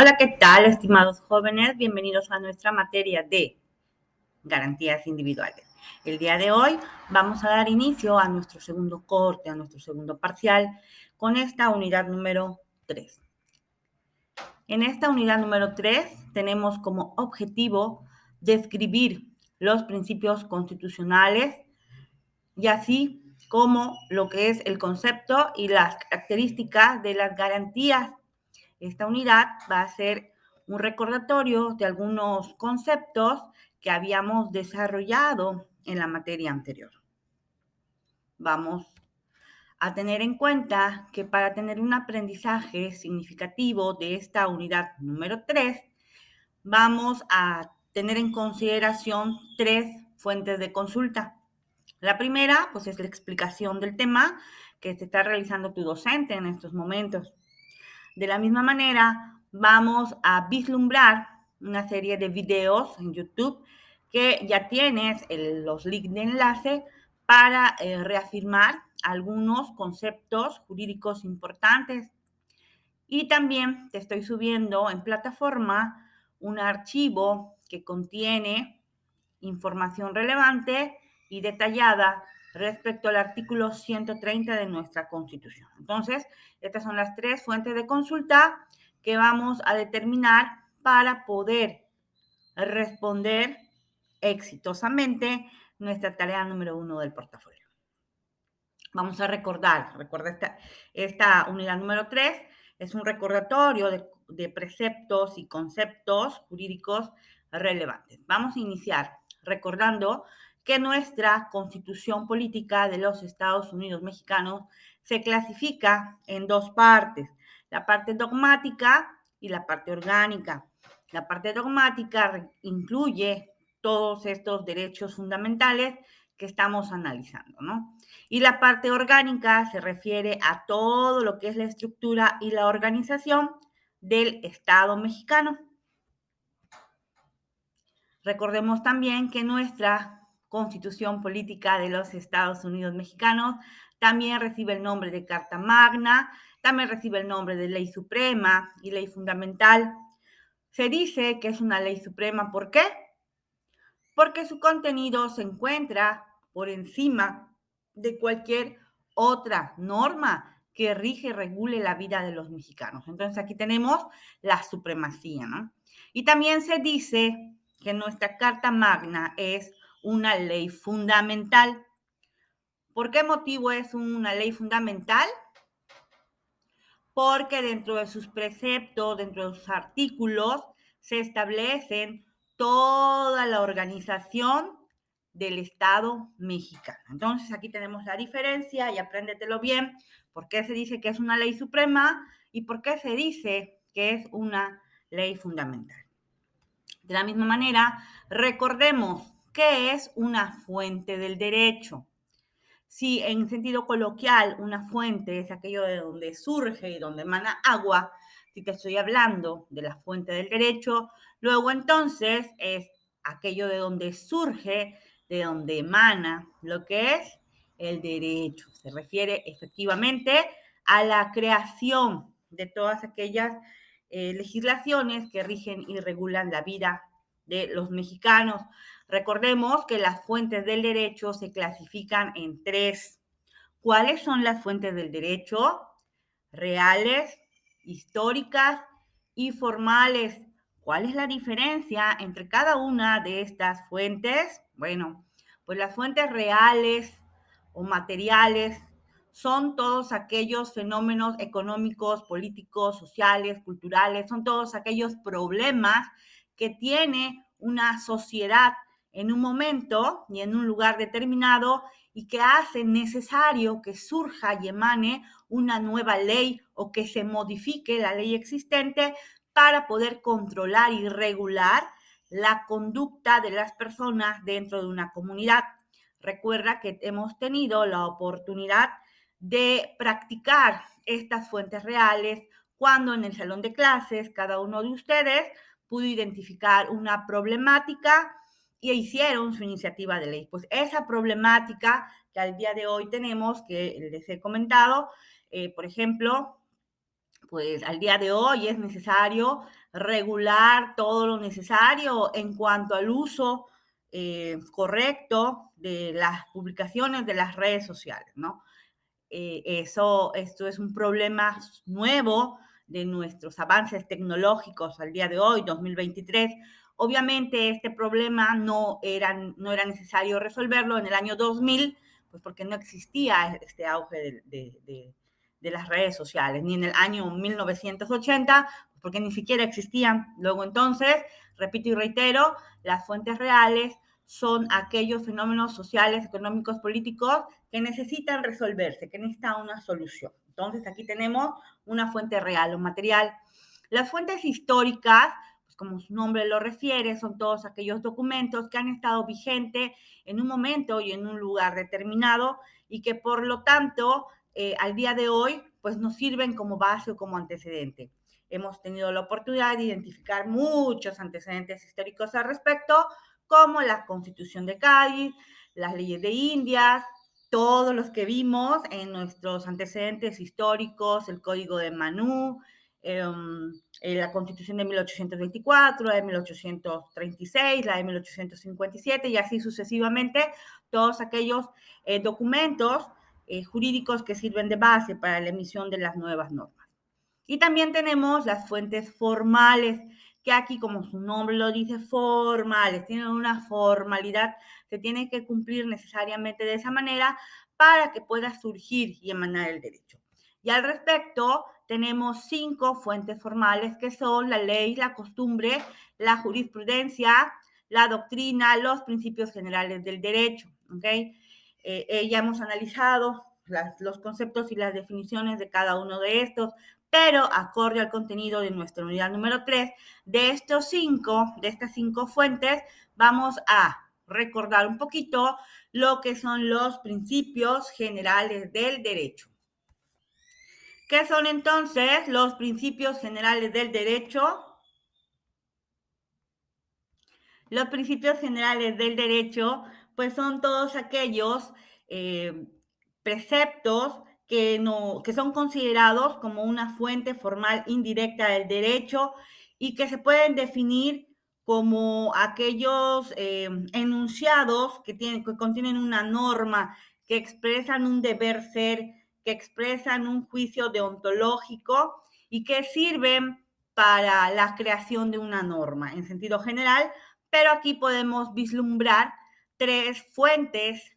Hola, ¿qué tal, estimados jóvenes? Bienvenidos a nuestra materia de garantías individuales. El día de hoy vamos a dar inicio a nuestro segundo corte, a nuestro segundo parcial, con esta unidad número 3. En esta unidad número 3 tenemos como objetivo describir los principios constitucionales y así como lo que es el concepto y las características de las garantías. Esta unidad va a ser un recordatorio de algunos conceptos que habíamos desarrollado en la materia anterior. Vamos a tener en cuenta que para tener un aprendizaje significativo de esta unidad número 3, vamos a tener en consideración 3 fuentes de consulta. La primera, pues, es la explicación del tema que se está realizando tu docente en estos momentos. De la misma manera, vamos a vislumbrar una serie de videos en YouTube que ya tienes los links de enlace para reafirmar algunos conceptos jurídicos importantes. Y también te estoy subiendo en plataforma un archivo que contiene información relevante y detallada respecto al artículo 130 de nuestra Constitución. Entonces, estas son las 3 fuentes de consulta que vamos a determinar para poder responder exitosamente nuestra tarea número 1 del portafolio. Vamos a recuerda esta unidad número 3 es un recordatorio de preceptos y conceptos jurídicos relevantes. Vamos a iniciar recordando que nuestra Constitución Política de los Estados Unidos Mexicanos se clasifica en dos partes, la parte dogmática y la parte orgánica. La parte dogmática incluye todos estos derechos fundamentales que estamos analizando, ¿no? Y la parte orgánica se refiere a todo lo que es la estructura y la organización del Estado mexicano. Recordemos también que nuestra Constitución Política de los Estados Unidos Mexicanos también recibe el nombre de Carta Magna, también recibe el nombre de Ley Suprema y Ley Fundamental. Se dice que es una ley suprema, ¿por qué? Porque su contenido se encuentra por encima de cualquier otra norma que rige y regule la vida de los mexicanos. Entonces aquí tenemos la supremacía, ¿no? Y también se dice que nuestra Carta Magna es una ley fundamental. ¿Por qué motivo es una ley fundamental? Porque dentro de sus preceptos, dentro de sus artículos, se establecen toda la organización del Estado mexicano. Entonces, aquí tenemos la diferencia y apréndetelo bien, por qué se dice que es una ley suprema y por qué se dice que es una ley fundamental. De la misma manera, recordemos qué es una fuente del derecho. Si en sentido coloquial una fuente es aquello de donde surge y donde emana agua, si te estoy hablando de la fuente del derecho, luego entonces es aquello de donde surge, de donde emana lo que es el derecho. Se refiere efectivamente a la creación de todas aquellas legislaciones que rigen y regulan la vida de los mexicanos. Recordemos que las fuentes del derecho se clasifican en 3. ¿Cuáles son las fuentes del derecho? Reales, históricas y formales. ¿Cuál es la diferencia entre cada una de estas fuentes? Bueno, pues las fuentes reales o materiales son todos aquellos fenómenos económicos, políticos, sociales, culturales, son todos aquellos problemas que tiene una sociedad en un momento y en un lugar determinado y que hace necesario que surja y emane una nueva ley o que se modifique la ley existente para poder controlar y regular la conducta de las personas dentro de una comunidad. Recuerda que hemos tenido la oportunidad de practicar estas fuentes reales cuando en el salón de clases cada uno de ustedes pudo identificar una problemática y hicieron su iniciativa de ley. Pues esa problemática que al día de hoy tenemos, que les he comentado, por ejemplo, pues al día de hoy es necesario regular todo lo necesario en cuanto al uso correcto de las publicaciones de las redes sociales, ¿no? Esto es un problema nuevo de nuestros avances tecnológicos al día de hoy, 2023. Obviamente este problema no era necesario resolverlo en el año 2000, pues porque no existía este auge de las redes sociales, ni en el año 1980, porque ni siquiera existían. Luego entonces, repito y reitero, las fuentes reales son aquellos fenómenos sociales, económicos, políticos que necesitan resolverse, que necesitan una solución. Entonces aquí tenemos una fuente real o material. Las fuentes históricas, pues como su nombre lo refiere, son todos aquellos documentos que han estado vigentes en un momento y en un lugar determinado y que por lo tanto al día de hoy pues nos sirven como base o como antecedente. Hemos tenido la oportunidad de identificar muchos antecedentes históricos al respecto, como la Constitución de Cádiz, las leyes de Indias, todos los que vimos en nuestros antecedentes históricos, el Código de Manú, la Constitución de 1824, la de 1836, la de 1857 y así sucesivamente, todos aquellos documentos jurídicos que sirven de base para la emisión de las nuevas normas. Y también tenemos las fuentes formales, que aquí, como su nombre lo dice, formales, tienen una formalidad, se tiene que cumplir necesariamente de esa manera para que pueda surgir y emanar el derecho. Y al respecto, tenemos 5 fuentes formales que son la ley, la costumbre, la jurisprudencia, la doctrina, los principios generales del derecho. ¿Okay? Ya hemos analizado los conceptos y las definiciones de cada uno de estos, pero acorde al contenido de nuestra unidad número 3, de estas 5 fuentes, vamos a recordar un poquito lo que son los principios generales del derecho. ¿Qué son entonces los principios generales del derecho? Los principios generales del derecho, pues son todos aquellos preceptos que son considerados como una fuente formal indirecta del derecho y que se pueden definir como aquellos enunciados que contienen una norma, que expresan un deber ser, que expresan un juicio deontológico y que sirven para la creación de una norma en sentido general, pero aquí podemos vislumbrar tres funciones,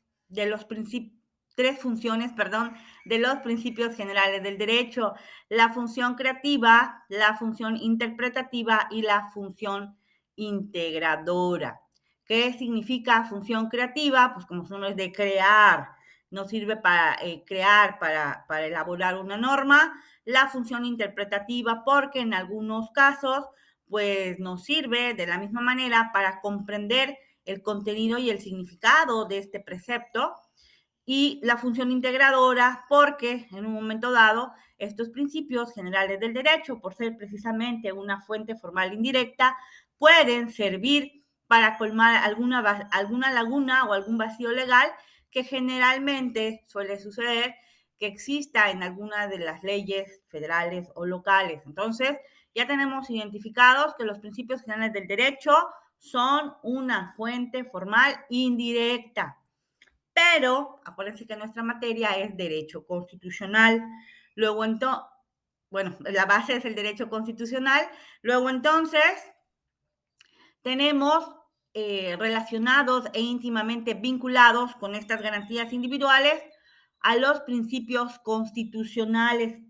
de los principios generales del derecho: la función creativa, la función interpretativa y la función integradora. ¿Qué significa función creativa? Pues como su nombre es de crear, nos sirve para crear, para elaborar una norma. La función interpretativa, porque en algunos casos pues nos sirve de la misma manera para comprender el contenido y el significado de este precepto. Y la función integradora, porque en un momento dado estos principios generales del derecho, por ser precisamente una fuente formal indirecta, pueden servir para colmar alguna laguna o algún vacío legal que generalmente suele suceder que exista en alguna de las leyes federales o locales. Entonces, ya tenemos identificados que los principios generales del derecho son una fuente formal indirecta. Pero acuérdense que nuestra materia es derecho constitucional. Luego, la base es el derecho constitucional. Luego, entonces, tenemos relacionados e íntimamente vinculados con estas garantías individuales a los principios constitucionales.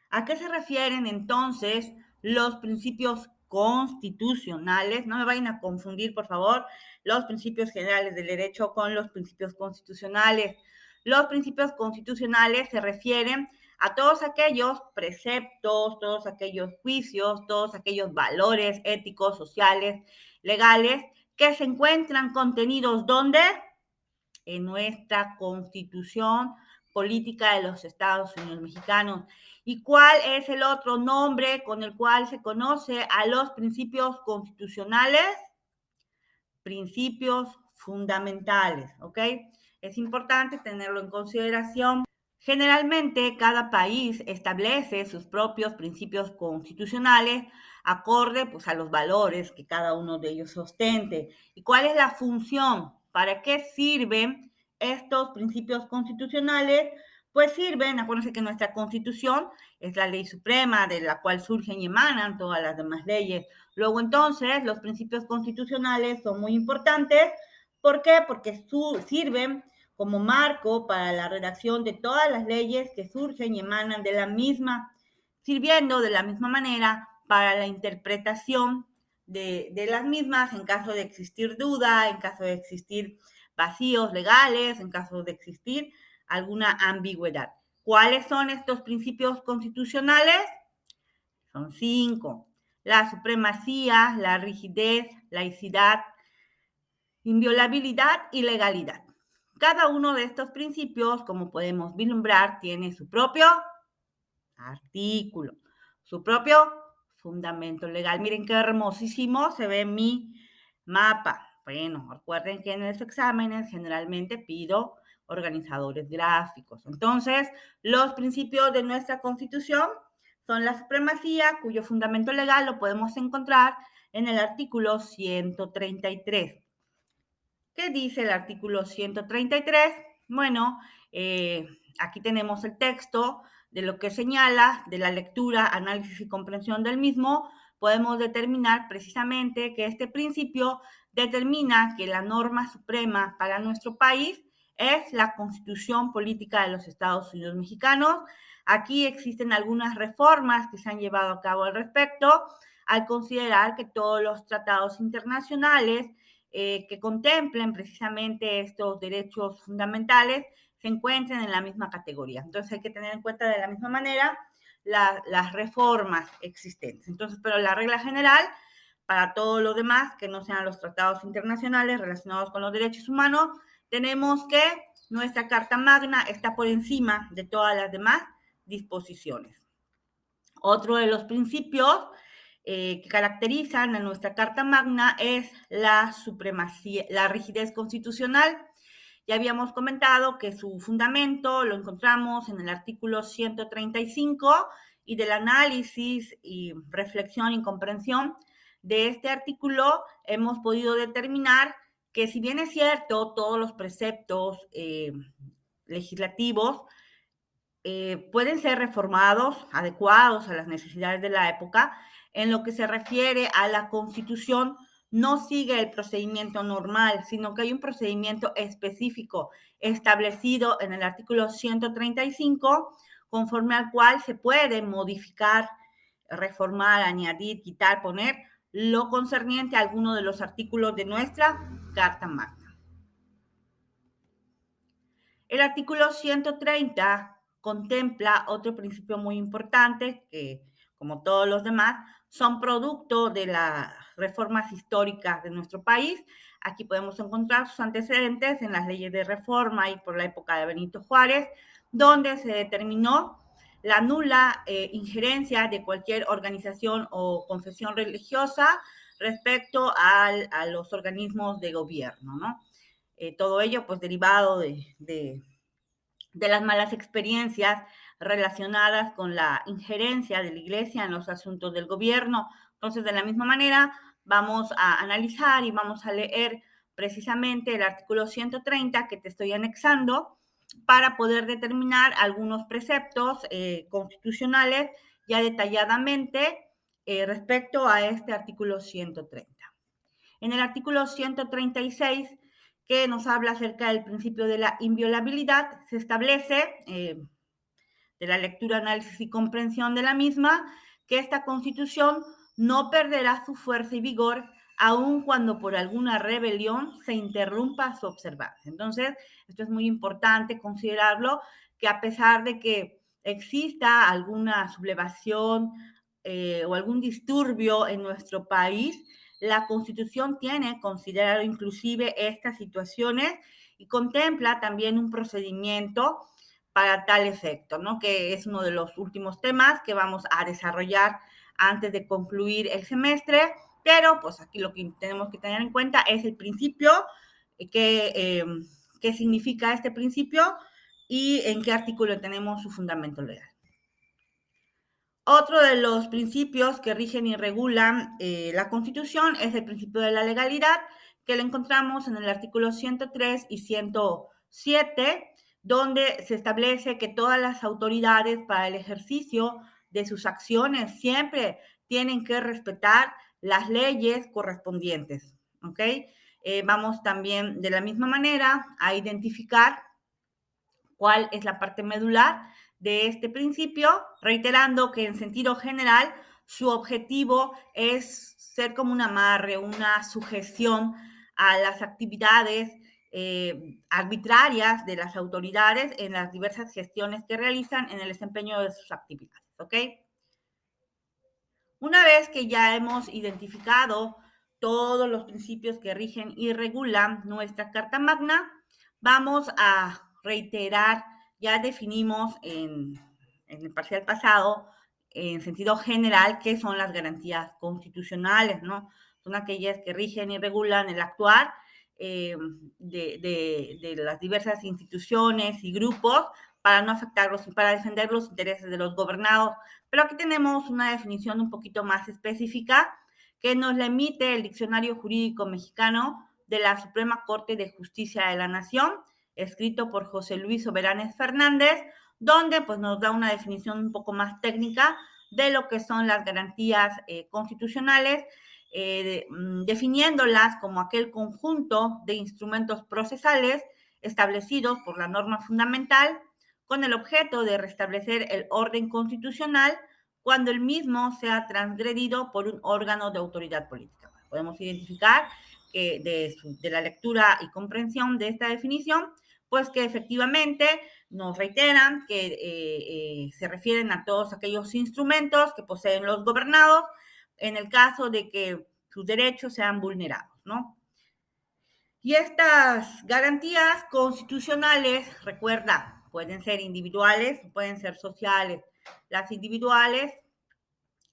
¿A qué se refieren entonces los principios constitucionales? No me vayan a confundir, por favor, los principios generales del derecho con los principios constitucionales. Los principios constitucionales se refieren a todos aquellos preceptos, todos aquellos juicios, todos aquellos valores éticos, sociales, legales, que se encuentran contenidos ¿dónde? En nuestra Constitución Política de los Estados Unidos Mexicanos. ¿Y cuál es el otro nombre con el cual se conoce a los principios constitucionales? Principios fundamentales, ¿ok? Es importante tenerlo en consideración. Generalmente, cada país establece sus propios principios constitucionales acorde pues, a los valores que cada uno de ellos ostente. ¿Y cuál es la función? ¿Para qué sirven estos principios constitucionales? Pues sirven, acuérdense que nuestra Constitución es la ley suprema de la cual surgen y emanan todas las demás leyes. Luego entonces, los principios constitucionales son muy importantes. ¿Por qué? Porque sirven como marco para la redacción de todas las leyes que surgen y emanan de la misma, sirviendo de la misma manera para la interpretación de las mismas en caso de existir duda, en caso de existir vacíos legales, en caso de existir alguna ambigüedad. ¿Cuáles son estos principios constitucionales? Son 5. La supremacía, la rigidez, laicidad, inviolabilidad y legalidad. Cada uno de estos principios, como podemos vislumbrar, tiene su propio artículo, su propio fundamento legal. Miren qué hermosísimo se ve mi mapa. Bueno, recuerden que en los exámenes generalmente pido organizadores gráficos. Entonces, los principios de nuestra Constitución son la supremacía, cuyo fundamento legal lo podemos encontrar en el artículo 133. ¿Qué dice el artículo 133? Bueno, aquí tenemos el texto de lo que señala de la lectura, análisis y comprensión del mismo. Podemos determinar precisamente que este principio determina que la norma suprema para nuestro país es la Constitución Política de los Estados Unidos Mexicanos. Aquí existen algunas reformas que se han llevado a cabo al respecto, al considerar que todos los tratados internacionales que contemplen precisamente estos derechos fundamentales se encuentren en la misma categoría. Entonces hay que tener en cuenta de la misma manera las reformas existentes. Entonces, pero la regla general para todo lo demás que no sean los tratados internacionales relacionados con los derechos humanos, tenemos que nuestra Carta Magna está por encima de todas las demás disposiciones. Otro de los principios que caracterizan a nuestra Carta Magna es la supremacía, la rigidez constitucional. Ya habíamos comentado que su fundamento lo encontramos en el artículo 135 y del análisis y reflexión y comprensión de este artículo hemos podido determinar que si bien es cierto todos los preceptos legislativos pueden ser reformados, adecuados a las necesidades de la época. En lo que se refiere a la Constitución, no sigue el procedimiento normal, sino que hay un procedimiento específico establecido en el artículo 135, conforme al cual se puede modificar, reformar, añadir, quitar, poner lo concerniente a alguno de los artículos de nuestra Carta Magna. El artículo 130 contempla otro principio muy importante que, como todos los demás, son producto de las reformas históricas de nuestro país. Aquí podemos encontrar sus antecedentes en las leyes de reforma y por la época de Benito Juárez, donde se determinó la nula injerencia de cualquier organización o confesión religiosa respecto a los organismos de gobierno, ¿no? Todo ello pues derivado de las malas experiencias relacionadas con la injerencia de la Iglesia en los asuntos del gobierno. Entonces, de la misma manera, vamos a analizar y vamos a leer precisamente el artículo 130 que te estoy anexando para poder determinar algunos preceptos constitucionales ya detalladamente respecto a este artículo 130. En el artículo 136, que nos habla acerca del principio de la inviolabilidad, se establece, de la lectura, análisis y comprensión de la misma, que esta Constitución no perderá su fuerza y vigor aun cuando por alguna rebelión se interrumpa su observancia. Entonces, esto es muy importante considerarlo, que a pesar de que exista alguna sublevación o algún disturbio en nuestro país, la Constitución tiene considerado inclusive estas situaciones y contempla también un procedimiento para tal efecto, ¿no? Que es uno de los últimos temas que vamos a desarrollar antes de concluir el semestre, pero pues aquí lo que tenemos que tener en cuenta es el principio, ¿qué significa este principio? y en qué artículo tenemos su fundamento legal. Otro de los principios que rigen y regulan la Constitución es el principio de la legalidad, que lo encontramos en el artículo 103 y 107, donde se establece que todas las autoridades para el ejercicio de sus acciones siempre tienen que respetar las leyes correspondientes, ¿ok? Vamos también de la misma manera a identificar cuál es la parte medular de este principio, reiterando que en sentido general su objetivo es ser como un amarre, una sujeción a las actividades arbitrarias de las autoridades en las diversas gestiones que realizan en el desempeño de sus actividades, ¿ok? Una vez que ya hemos identificado todos los principios que rigen y regulan nuestra Carta Magna, vamos a reiterar, ya definimos en el parcial pasado, en sentido general, qué son las garantías constitucionales, ¿no? Son aquellas que rigen y regulan el actuar de las diversas instituciones y grupos para no afectarlos y para defender los intereses de los gobernados. Pero aquí tenemos una definición un poquito más específica que nos la emite el Diccionario Jurídico Mexicano de la Suprema Corte de Justicia de la Nación, escrito por José Luis Soberanes Fernández, donde pues nos da una definición un poco más técnica de lo que son las garantías constitucionales, definiéndolas como aquel conjunto de instrumentos procesales establecidos por la norma fundamental con el objeto de restablecer el orden constitucional cuando el mismo sea transgredido por un órgano de autoridad política. Podemos identificar que de la lectura y comprensión de esta definición, pues que efectivamente nos reiteran que se refieren a todos aquellos instrumentos que poseen los gobernados en el caso de que sus derechos sean vulnerados, ¿no? Y estas garantías constitucionales, recuerda, pueden ser individuales, pueden ser sociales. Las individuales,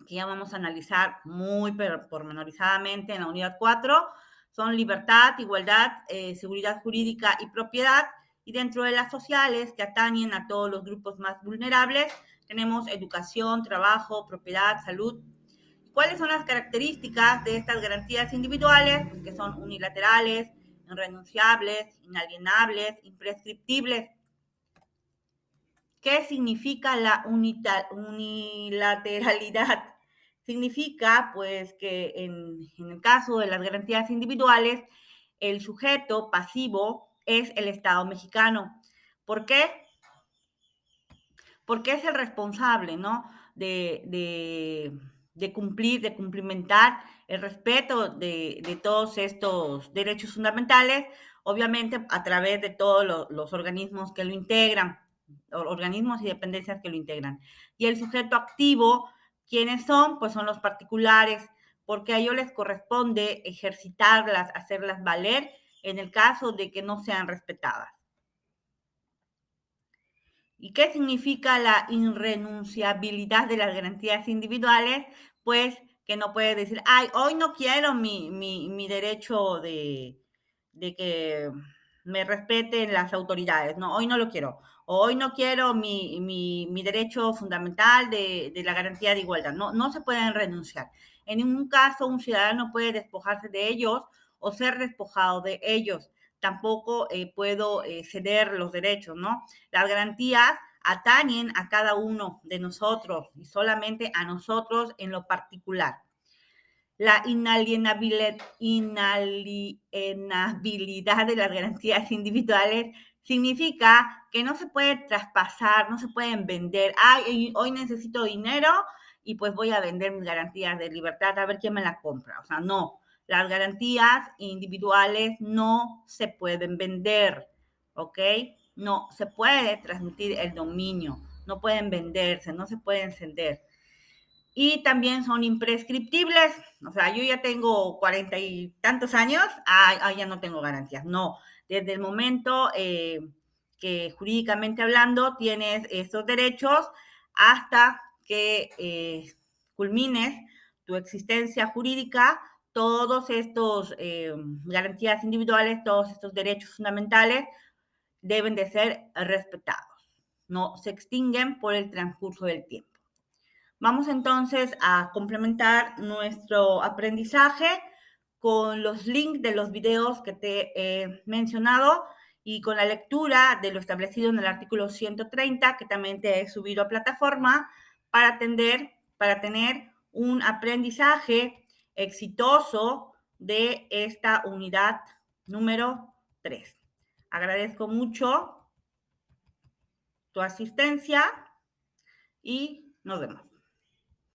que ya vamos a analizar muy pormenorizadamente en la unidad 4, son libertad, igualdad, seguridad jurídica y propiedad. Y dentro de las sociales, que atañen a todos los grupos más vulnerables, tenemos educación, trabajo, propiedad, salud. ¿Cuáles son las características de estas garantías individuales? Pues que son unilaterales, irrenunciables, inalienables, imprescriptibles. ¿Qué significa la unilateralidad? Significa, pues, que en el caso de las garantías individuales, el sujeto pasivo es el Estado mexicano. ¿Por qué? Porque es el responsable, ¿no? De cumplir, de cumplimentar el respeto de todos estos derechos fundamentales, obviamente a través de todos los organismos que lo integran, organismos y dependencias que lo integran. Y el sujeto activo, ¿quiénes son? Pues son los particulares, porque a ellos les corresponde ejercitarlas, hacerlas valer en el caso de que no sean respetadas. ¿Y qué significa la irrenunciabilidad de las garantías individuales? Pues que no puedes decir, ay, hoy no quiero mi derecho de que me respeten las autoridades, no, hoy no lo quiero. O hoy no quiero mi derecho fundamental de la garantía de igualdad. No, no se pueden renunciar. En ningún caso un ciudadano puede despojarse de ellos o ser despojado de ellos. Tampoco puedo ceder los derechos, ¿no? Las garantías atañen a cada uno de nosotros y solamente a nosotros en lo particular. La inalienabilidad de las garantías individuales significa que no se puede traspasar, no se pueden vender. Ay, hoy necesito dinero y pues voy a vender mis garantías de libertad a ver quién me la compra. O sea, no, las garantías individuales no se pueden vender, ¿ok? No se puede transmitir el dominio, no pueden venderse, no se pueden ceder. Y también son imprescriptibles, o sea, yo ya tengo 40 y tantos años, ya no tengo garantías. No, desde el momento que jurídicamente hablando tienes esos derechos hasta que culmines tu existencia jurídica, todos estos garantías individuales, todos estos derechos fundamentales deben de ser respetados, no se extinguen por el transcurso del tiempo. Vamos entonces a complementar nuestro aprendizaje con los links de los videos que te he mencionado y con la lectura de lo establecido en el artículo 130, que también te he subido a plataforma para tener un aprendizaje exitoso de esta unidad número 3. Agradezco mucho tu asistencia y nos vemos.